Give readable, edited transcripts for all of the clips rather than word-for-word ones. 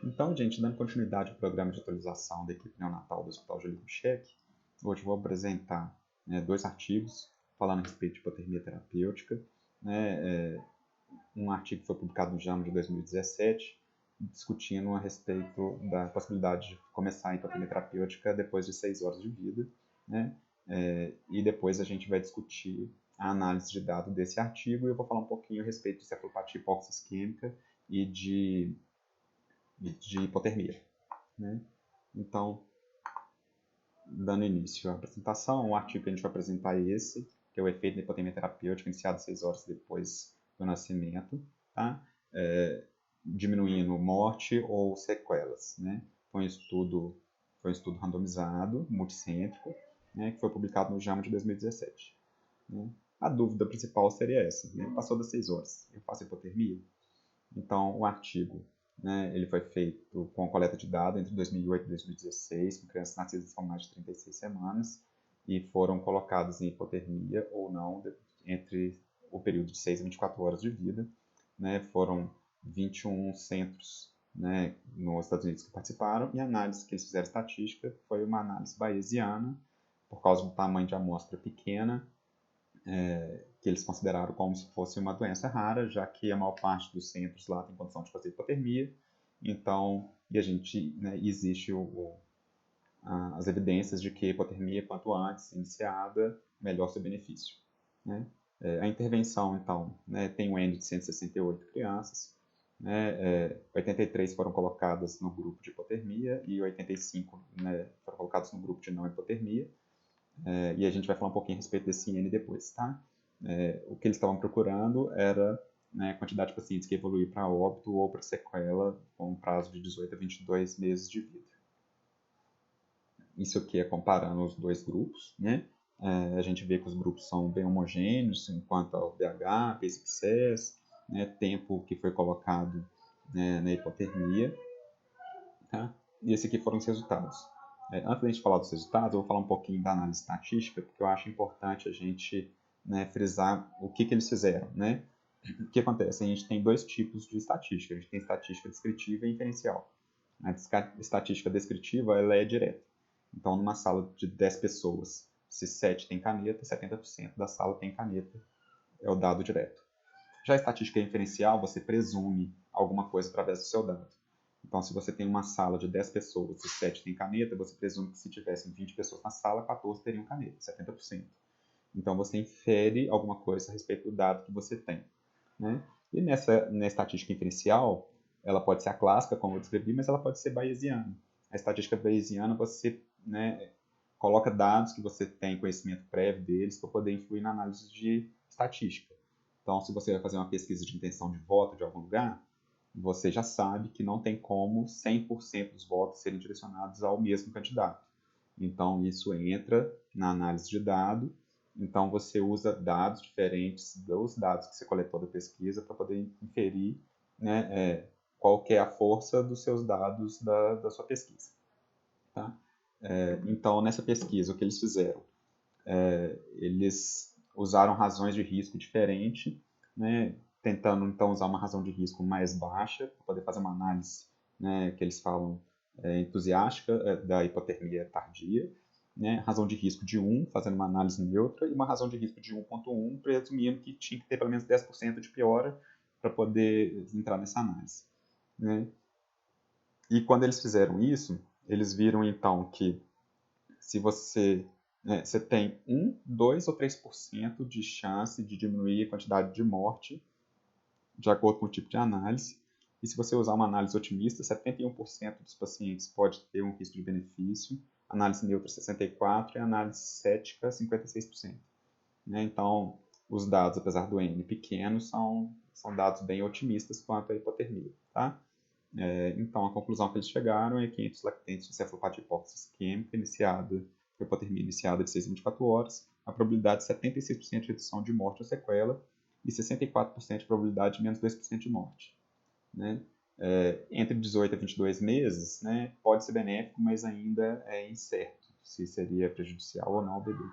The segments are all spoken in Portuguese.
Então, gente, dando continuidade ao programa de atualização da equipe neonatal do Hospital Júlio Kubitschek, hoje vou apresentar dois artigos falando a respeito de hipotermia terapêutica. Um artigo foi publicado no JAMA de 2017, discutindo a respeito da possibilidade de começar a hipotermia terapêutica depois de 6 horas de vida. E depois a gente vai discutir a análise de dados desse artigo e eu vou falar um pouquinho a respeito de cefalopatia hipóxia-isquêmica e de hipotermia. Então, dando início à apresentação, o artigo que a gente vai apresentar é esse, que é o efeito da hipotermia terapêutica iniciado 6 horas depois do nascimento, tá? Diminuindo morte ou sequelas. Foi um estudo randomizado, multicêntrico, que foi publicado no JAMA de 2017. A dúvida principal seria essa, passou das 6 horas, eu faço hipotermia? Então, o artigo ele foi feito com a coleta de dados entre 2008 e 2016, com crianças nascidas com mais de 36 semanas, e foram colocadas em hipotermia ou não entre o período de 6 a 24 horas de vida. Foram 21 centros nos Estados Unidos que participaram, e a análise que eles fizeram estatística foi uma análise bayesiana, por causa do tamanho de amostra pequena, que eles consideraram como se fosse uma doença rara, já que a maior parte dos centros lá tem condição de fazer hipotermia. Então, existe as evidências de que a hipotermia, quanto antes iniciada, melhor seu benefício. A intervenção, então, tem um N de 168 crianças, 83 foram colocadas no grupo de hipotermia e 85 foram colocadas no grupo de não hipotermia. E a gente vai falar um pouquinho a respeito desse N depois, tá? O que eles estavam procurando era a quantidade de pacientes que evoluíram para óbito ou para sequela com um prazo de 18 a 22 meses de vida. Isso aqui é comparando os dois grupos, a gente vê que os grupos são bem homogêneos quanto ao BH, PSIC-SES, tempo que foi colocado na hipotermia, tá? E esses aqui foram os resultados. Antes da gente falar dos resultados, eu vou falar um pouquinho da análise estatística, porque eu acho importante a gente frisar o que eles fizeram. O que acontece? A gente tem dois tipos de estatística. A gente tem estatística descritiva e inferencial. A estatística descritiva ela é direta. Então, numa sala de 10 pessoas, se 7 tem caneta, 70% da sala tem caneta. É o dado direto. Já a estatística inferencial, você presume alguma coisa através do seu dado. Então, se você tem uma sala de 10 pessoas e 7 tem caneta, você presume que se tivessem 20 pessoas na sala, 14 teriam caneta, 70%. Então, você infere alguma coisa a respeito do dado que você tem. E na estatística inferencial, ela pode ser a clássica, como eu descrevi, mas ela pode ser bayesiana. A estatística bayesiana, você coloca dados que você tem conhecimento prévio deles para poder influir na análise de estatística. Então, se você vai fazer uma pesquisa de intenção de voto de algum lugar, você já sabe que não tem como 100% dos votos serem direcionados ao mesmo candidato. Então, isso entra na análise de dado. Então, você usa dados diferentes dos dados que você coletou da pesquisa para poder inferir qual que é a força dos seus dados da sua pesquisa. Tá? Então, nessa pesquisa, o que eles fizeram? Eles usaram razões de risco diferentes, tentando então usar uma razão de risco mais baixa para poder fazer uma análise que eles falam entusiástica da hipotermia tardia, razão de risco de 1, fazendo uma análise neutra, e uma razão de risco de 1.1, presumindo que tinha que ter pelo menos 10% de piora para poder entrar nessa análise. E quando eles fizeram isso, eles viram então que se você tem 1, 2 ou 3% de chance de diminuir a quantidade de morte, de acordo com o tipo de análise. E se você usar uma análise otimista, 71% dos pacientes pode ter um risco de benefício, análise neutra 64% e análise cética 56%. Então, os dados, apesar do N pequeno, são dados bem otimistas quanto à hipotermia. Tá? Então, a conclusão que eles chegaram é que entre os lactentes de cefalopatia hipóxia-isquêmica hipotermia iniciada de 6 a 24 horas, a probabilidade de 76% de redução de morte ou sequela e 64% de probabilidade de menos 2% de morte. Entre 18 a 22 meses, pode ser benéfico, mas ainda é incerto se seria prejudicial ou não ao bebê.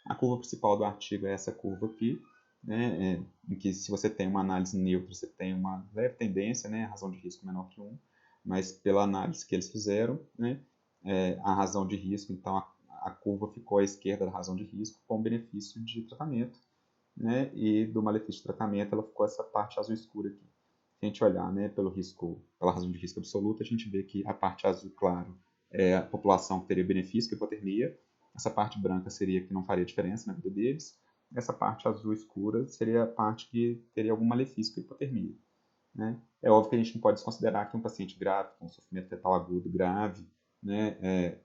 A curva principal do artigo é essa curva aqui, em que se você tem uma análise neutra, você tem uma leve tendência, razão de risco menor que 1. mas pela análise que eles fizeram, né, a razão de risco, então a curva ficou à esquerda da razão de risco com benefício de tratamento, né, e do malefício de tratamento ela ficou essa parte azul escura aqui. Se a gente olhar, né, pela razão de risco absoluta, a gente vê que a parte azul claro é a população que teria benefício com hipotermia, essa parte branca seria que não faria diferença na vida deles, essa parte azul escura seria a parte que teria algum malefício com hipotermia. Né? É óbvio que a gente não pode desconsiderar que um paciente grave, com sofrimento fetal agudo grave, né,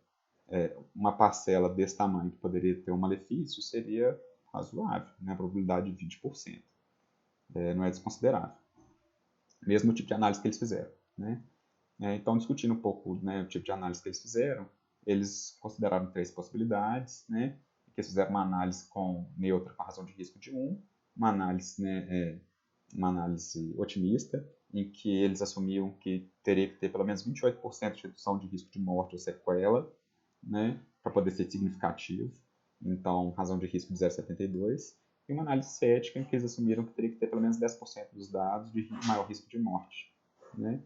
uma parcela desse tamanho que poderia ter um malefício seria razoável, né, a probabilidade de 20%. Não é desconsiderável. Mesmo o tipo de análise que eles fizeram. Né? Então, discutindo um pouco, né, o tipo de análise que eles fizeram, eles consideraram 3 possibilidades, né, que eles fizeram uma análise neutra com a razão de risco de 1, uma análise, né, uma análise otimista, em que eles assumiam que teria que ter pelo menos 28% de redução de risco de morte ou sequela, né, para poder ser significativo. Então, razão de risco de 0,72. E uma análise cética, em que eles assumiram que teria que ter pelo menos 10% dos dados de maior risco de morte. Né?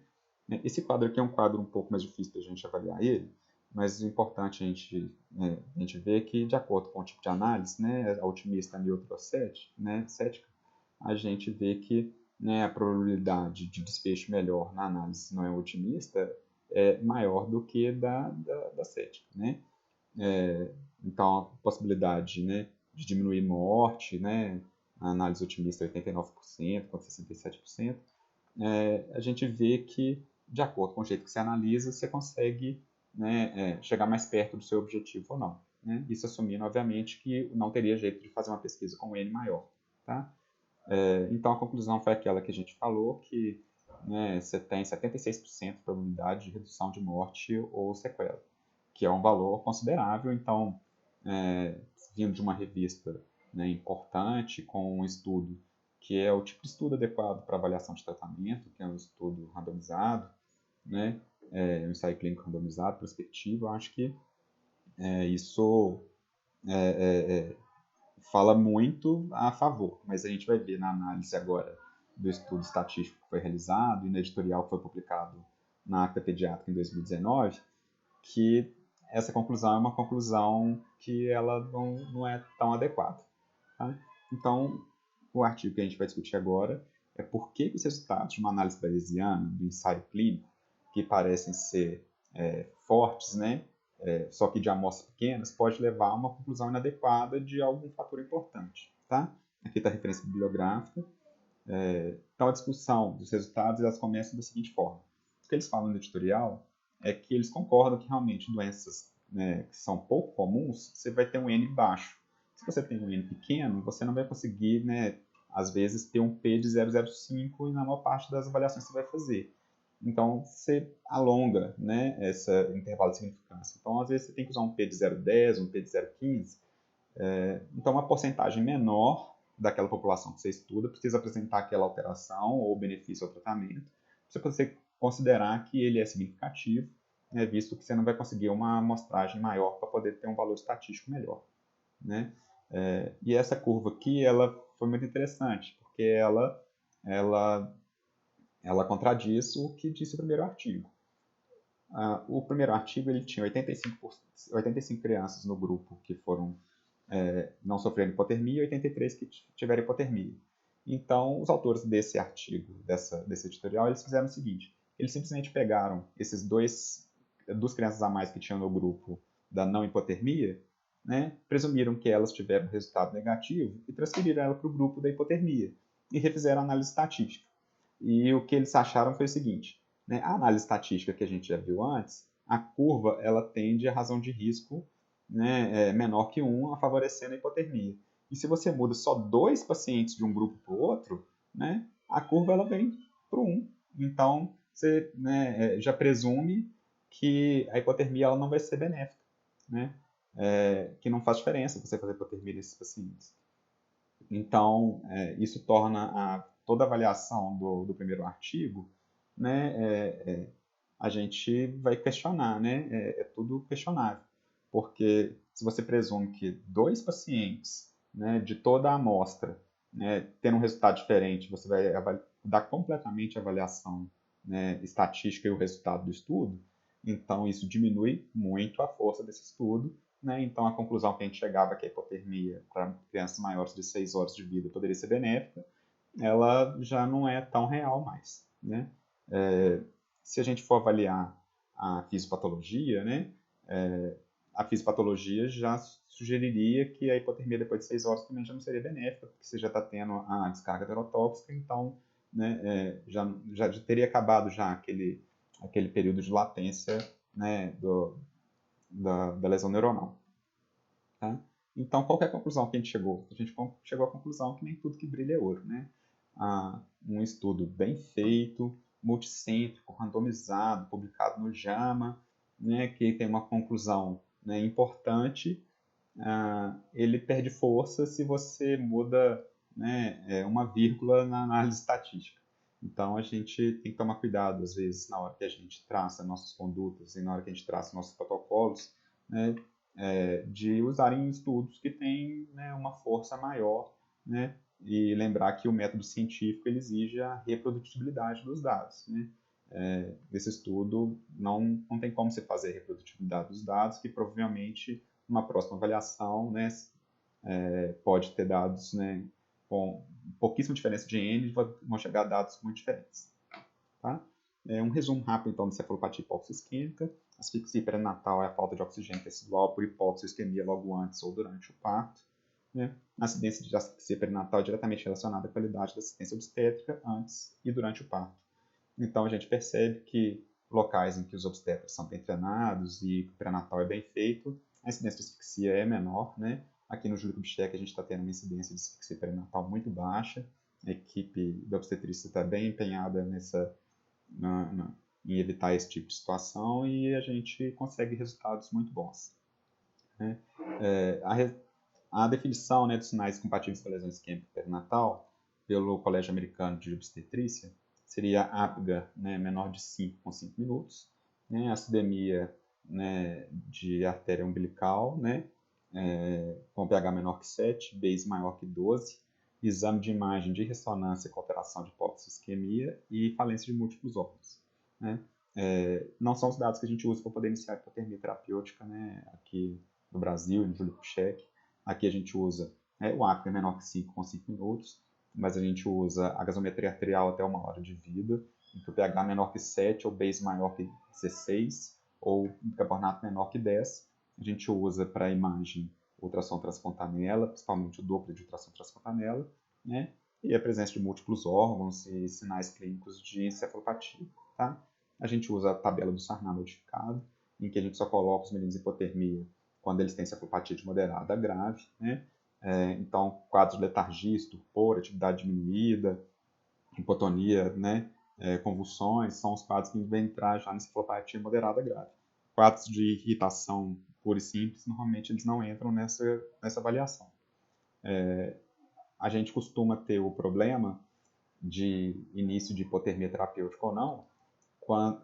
Esse quadro aqui é um quadro um pouco mais difícil da gente avaliar ele, mas o importante a gente ver que, de acordo com o tipo de análise, né, a otimista, neutra ou cética, a gente vê que, né, a probabilidade de desfecho melhor na análise não é otimista é maior do que da cética. Né? Então, a possibilidade, né, de diminuir morte, né, a análise otimista é 89% contra 67%, a gente vê que, de acordo com o jeito que você analisa, você consegue, né, chegar mais perto do seu objetivo ou não. Né? Isso assumindo, obviamente, que não teria jeito de fazer uma pesquisa com N maior. Tá? Então, a conclusão foi aquela que a gente falou, que, né, você tem 76% de probabilidade de redução de morte ou sequela, que é um valor considerável. Então, vindo de uma revista, né, importante, com um estudo que é o tipo de estudo adequado para avaliação de tratamento, que é um estudo randomizado, né, um ensaio clínico randomizado, prospectivo, eu acho que isso fala muito a favor, mas a gente vai ver na análise agora do estudo estatístico que foi realizado e no editorial que foi publicado na Acta Pediátrica em 2019, que essa conclusão é uma conclusão que ela não é tão adequada. Tá? Então, o artigo que a gente vai discutir agora é por que os resultados de uma análise bayesiana do ensaio clínico, que parecem ser fortes, né, só que de amostras pequenas, pode levar a uma conclusão inadequada de algum fator importante. Tá? Aqui está a referência bibliográfica. Então, a discussão dos resultados elas começam da seguinte forma. O que eles falam no editorial é que eles concordam que realmente doenças, né, que são pouco comuns, você vai ter um N baixo. Se você tem um N pequeno, você não vai conseguir, né, às vezes, ter um P de 0,05 e na maior parte das avaliações que você vai fazer. Então, você alonga, né, esse intervalo de significância. Então, às vezes, você tem que usar um P de 0,10, um P de 0,15. Então, uma porcentagem menor daquela população que você estuda precisa apresentar aquela alteração ou benefício ao tratamento, para você considerar que ele é significativo, né, visto que você não vai conseguir uma amostragem maior para poder ter um valor estatístico melhor. Né? E essa curva aqui, ela foi muito interessante, porque ela contradiz o que disse o primeiro artigo. O primeiro artigo ele tinha 85 crianças no grupo que foram não sofreram hipotermia e 83 que tiveram hipotermia. Então, os autores desse artigo, desse editorial, eles fizeram o seguinte, eles simplesmente pegaram esses duas crianças a mais que tinham no grupo da não hipotermia, né, presumiram que elas tiveram resultado negativo e transferiram ela para o grupo da hipotermia e refizeram a análise estatística. E o que eles acharam foi o seguinte, né, a análise estatística que a gente já viu antes, a curva ela tende a razão de risco, né, menor que 1, favorecendo a hipotermia. E se você muda só 2 pacientes de um grupo para o outro, né, a curva ela vem para o 1. Então, você, né, já presume que a hipotermia ela não vai ser benéfica, né, que não faz diferença você fazer hipotermia nesses pacientes. Então, isso torna toda a avaliação do primeiro artigo, né, a gente vai questionar, né, é tudo questionável, porque se você presume que 2 pacientes, né, de toda a amostra, né, tendo um resultado diferente, você vai dar completamente a avaliação né, estatística e o resultado do estudo, então isso diminui muito a força desse estudo, né? Então a conclusão que a gente chegava que a hipotermia para crianças maiores de 6 horas de vida poderia ser benéfica, ela já não é tão real mais, né? Se a gente for avaliar a fisiopatologia, né, a fisiopatologia já sugeriria que a hipotermia depois de 6 horas também já não seria benéfica, porque você já está tendo a descarga neurotóxica, então, né, já teria acabado já aquele período de latência, né, da lesão neuronal. Tá? Então, qual é a conclusão que a gente chegou? A gente chegou à conclusão que nem tudo que brilha é ouro, né? Um estudo bem feito, multicêntrico, randomizado, publicado no JAMA, né, que tem uma conclusão, né, importante, ele perde força se você muda, né, uma vírgula na análise estatística. Então, a gente tem que tomar cuidado, às vezes, na hora que a gente traça nossas condutas e na hora que a gente traça nossos protocolos, né, de usarem estudos que têm, né, uma força maior, né, e lembrar que o método científico ele exige a reprodutibilidade dos dados, né? Nesse estudo não tem como você fazer a reprodutibilidade dos dados, que provavelmente uma próxima avaliação, né, pode ter dados, né, com pouquíssima diferença de N, vão chegar a dados muito diferentes. Tá? Um resumo rápido, então, de cefalopatia hipoxia-isquêmica. Asfixia perinatal é a falta de oxigênio tecidual por hipóxia ou isquemia logo antes ou durante o parto. Né? A acidência de asfixia perinatal é diretamente relacionada à qualidade da assistência obstétrica antes e durante o parto. Então, a gente percebe que locais em que os obstetras são bem treinados e o pré-natal é bem feito, a incidência de asfixia é menor, né? Aqui no Júlio Kubitschek a gente está tendo uma incidência de asfixia perinatal muito baixa, a equipe da obstetrícia está bem empenhada em evitar esse tipo de situação e a gente consegue resultados muito bons. Né? A definição, né, dos sinais compatíveis com a lesão isquêmica perinatal pelo Colégio Americano de Obstetrícia seria APGA, né, menor de 5 com 5 minutos, né, acidemia, né, de artéria umbilical, né, com pH menor que 7, Bayes maior que 12, exame de imagem de ressonância com alteração de hipoxia-isquemia e falência de múltiplos órgãos. Né? Não são os dados que a gente usa para poder iniciar a hipotermia terapêutica, né, aqui no Brasil, no Júlio Kubitschek. Aqui a gente usa o APGA menor que 5 com 5 minutos, mas a gente usa a gasometria arterial até 1 hora de vida, em que o pH menor que 7 ou Bayes maior que 16, ou bicarbonato menor que 10. A gente usa para a imagem ultrassom transfontanela, principalmente o Doppler de ultrassom transfontanela, né? E a presença de múltiplos órgãos e sinais clínicos de encefalopatia. Tá? A gente usa a tabela do Sarnat modificado, em que a gente só coloca os meninos em hipotermia quando eles têm encefalopatia de moderada a grave, né? Então, quadros de letargia, estupor, atividade diminuída, hipotonia, né? Convulsões, são os quadros que vão entrar já na encefalopatia moderada a grave. Quadros de irritação pura e simples, normalmente eles não entram nessa avaliação. A gente costuma ter o problema de início de hipotermia terapêutica ou não,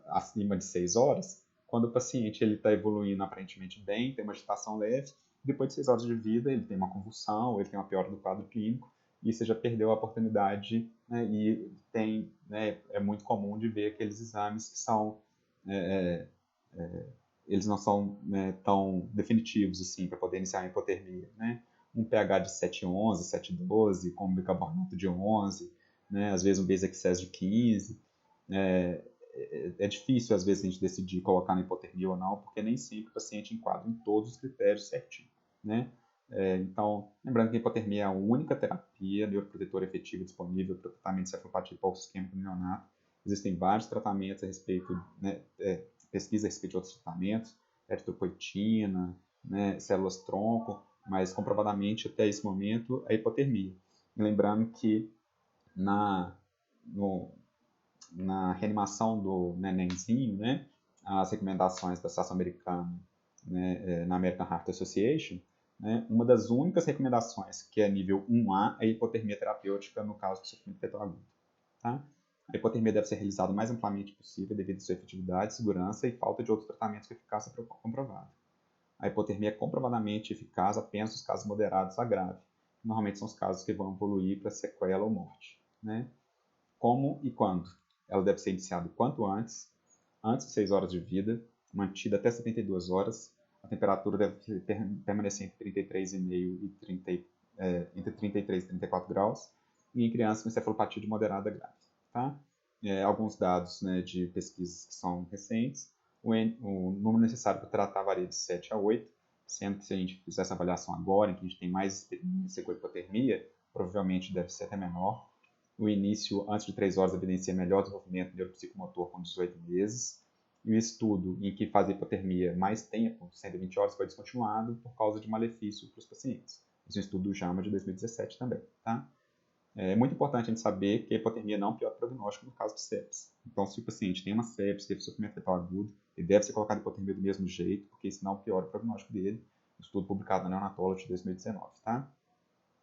acima de 6 horas, quando o paciente está evoluindo aparentemente bem, tem uma agitação leve, depois de 6 horas de vida ele tem uma convulsão, ou ele tem uma piora do quadro clínico, e você já perdeu a oportunidade, né, e é muito comum de ver aqueles exames que são, eles não são, né, tão definitivos assim, para poder iniciar a hipotermia, né? Um pH de 7,11, 7,12, com bicarbonato de 11, né, às vezes um base excess de 15, é difícil, às vezes, a gente decidir colocar na hipotermia ou não, porque nem sempre o paciente enquadra em todos os critérios certinho, né? Então, lembrando que a hipotermia é a única terapia neuroprotetora efetiva disponível para o tratamento de cefalopatia hipoxia-isquêmica no neonato. Existem vários tratamentos a respeito, né, pesquisa a respeito de outros tratamentos, eritropoetina, né, células-tronco, mas comprovadamente até esse momento é hipotermia. E lembrando que na reanimação do nenenzinho, né, as recomendações da Associação Americana, né, na American Heart Association, né, uma das únicas recomendações que é nível 1A é a hipotermia terapêutica no caso de sofrimento fetal agudo. Tá? A hipotermia deve ser realizada o mais amplamente possível devido à sua efetividade, segurança e falta de outros tratamentos com eficácia comprovada. A hipotermia é comprovadamente eficaz apenas nos casos moderados a grave. Normalmente são os casos que vão evoluir para sequela ou morte. Né? Como e quando? ela deve ser iniciada o quanto antes de 6 horas de vida, mantida até 72 horas. A temperatura deve permanecer entre 33,5 e 30, entre 33 e 34 graus, e em crianças com encefalopatia de moderada grave. Tá? Alguns dados, né, de pesquisas que são recentes, o número necessário para tratar varia de 7 a 8, sendo que se a gente fizer essa avaliação agora, em que a gente tem mais experiência com a hipotermia, provavelmente deve ser até menor. O início, antes de 3 horas, evidencia melhor desenvolvimento neuropsicomotor com 18 meses. E o estudo em que faz hipotermia mais tempo, 120 horas, foi descontinuado por causa de malefício para os pacientes. Esse é um estudo do JAMA de 2017 também. Tá? É muito importante a gente saber que a hipotermia não piora o prognóstico no caso de sepsis. Então, se o paciente tem uma sepsis, teve sofrimento fetal agudo, ele deve ser colocado em hipotermia do mesmo jeito, porque senão piora o prognóstico dele. Estudo publicado na Neonatology de 2019. Tá?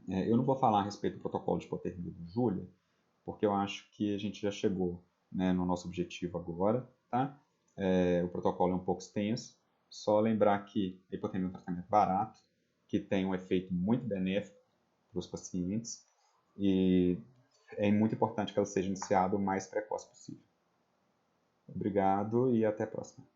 Eu não vou falar a respeito do protocolo de hipotermia do Júlia, porque eu acho que a gente já chegou, né, no nosso objetivo agora. Tá? O protocolo é um pouco extenso. Só lembrar que a hipotermia é um tratamento barato, que tem um efeito muito benéfico para os pacientes, e é muito importante que ela seja iniciada o mais precoce possível. Obrigado e até a próxima.